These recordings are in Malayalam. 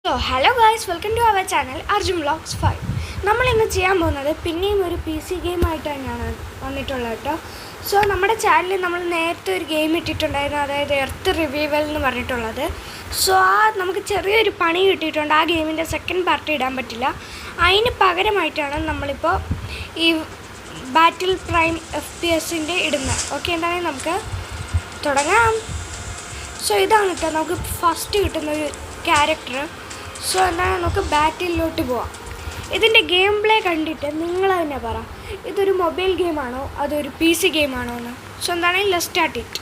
Hello guys, welcome to our channel Arjun Vlogs 5. നമ്മൾ ഇന്ന് ചെയ്യാൻ പോകുന്നത് പിന്നെയും ഒരു PC ഗെയിം ആയിട്ടാണ് വന്നിട്ടുള്ളത് കേട്ടോ. സോ നമ്മുടെ ചാനലിൽ നമ്മൾ നേരത്തെ ഒരു ഗെയിം ഇട്ടിട്ടുണ്ടായിരുന്നു, അതായത് എർത്ത് റിവൈവൽ എന്ന് പറഞ്ഞിട്ടുള്ളത്. സോ നമുക്ക് ചെറിയൊരു പണി കിട്ടിയിട്ടുണ്ട്. ആ ഗെയിമിൻ്റെ സെക്കൻഡ് പാർട്ട് ഇടാൻ പറ്റില്ല. അതിന് പകരമായിട്ടാണ് നമ്മളിപ്പോൾ ഈ ബാറ്റിൽ പ്രൈം FPS-ൻ്റെ ഇടുന്നത്. ഓക്കെ, എന്തായാലും നമുക്ക് തുടങ്ങാം. സോ ഇതാണ് കേട്ടോ നമുക്ക് ഫസ്റ്റ് കിട്ടുന്നൊരു ക്യാരക്ടർ. സോ എന്താണ് നമുക്ക് ബാറ്റിലോട്ട് പോവാം. ഇതിൻ്റെ ഗെയിം പ്ലേ കണ്ടിട്ട് നിങ്ങൾ തന്നെ പറ, ഇതൊരു മൊബൈൽ ഗെയിമാണോ അതൊരു PC ഗെയിമാണോ എന്ന്. സോ എന്താണ് let's start it.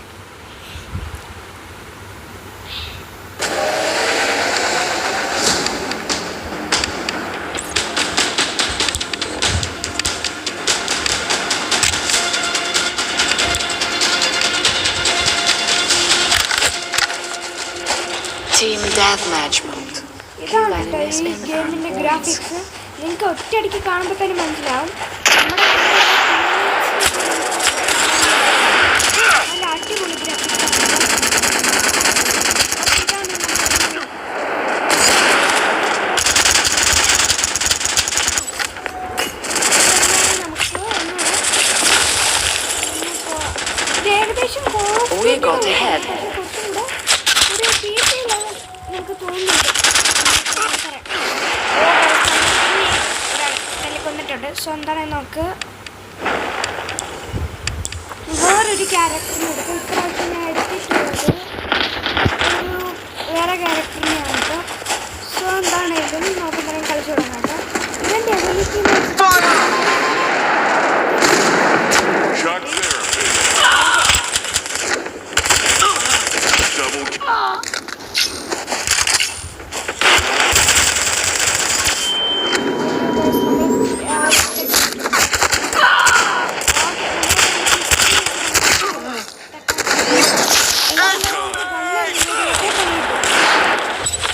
Team Deathmatch mode. ഇതാണ് കേട്ടോ ഈ ഗെയിമിൻ്റെ ഗ്രാഫിക്സ്. നിങ്ങൾക്ക് ഒറ്റയടിക്ക് കാണുമ്പോൾ തന്നെ മനസ്സിലാവും നല്ല അടിപൊളി ഗ്രാഫിക്സ്. ഇത് ഏകദേശം ഒരു PC ലെവൽ നമുക്ക് തോന്നുന്നുണ്ട്. കൊന്നിട്ടുണ്ട്. സോ എന്താണ് നമുക്ക് വേറൊരു ക്യാരക്ടറിനെ എടുക്കും. ഇപ്രാവശ്യം ഞാൻ എടുത്തിട്ടുള്ളത് ഒരു വേറെ ക്യാരക്ടറിനെയാണ് കേട്ടോ. സോ എന്താണെങ്കിലും നമുക്ക് പറയാൻ കളിച്ചു തുടങ്ങാം കേട്ടോ. ഇതിൻ്റെ എബിലിറ്റി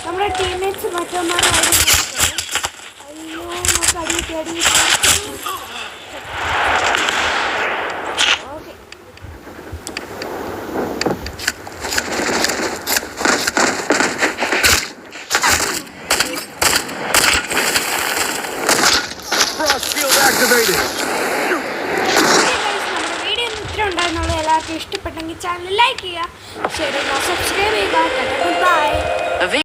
നമ്മുടെ ടീംമേറ്റ്സ് മറ്റന്മാരായിരുന്നു. അയ്യോ നമുക്ക് അടി ഓക്കെ. വീഡിയോ ഇത്ര ഉണ്ടായിരുന്നുള്ളൂ. എല്ലാവർക്കും ഇഷ്ടപ്പെട്ടെങ്കിൽ ചാനൽ ലൈക്ക് ചെയ്യുക, ഷെയർ ചെയ്യുക, സബ്സ്ക്രൈബ് ചെയ്യുക. ബൈ.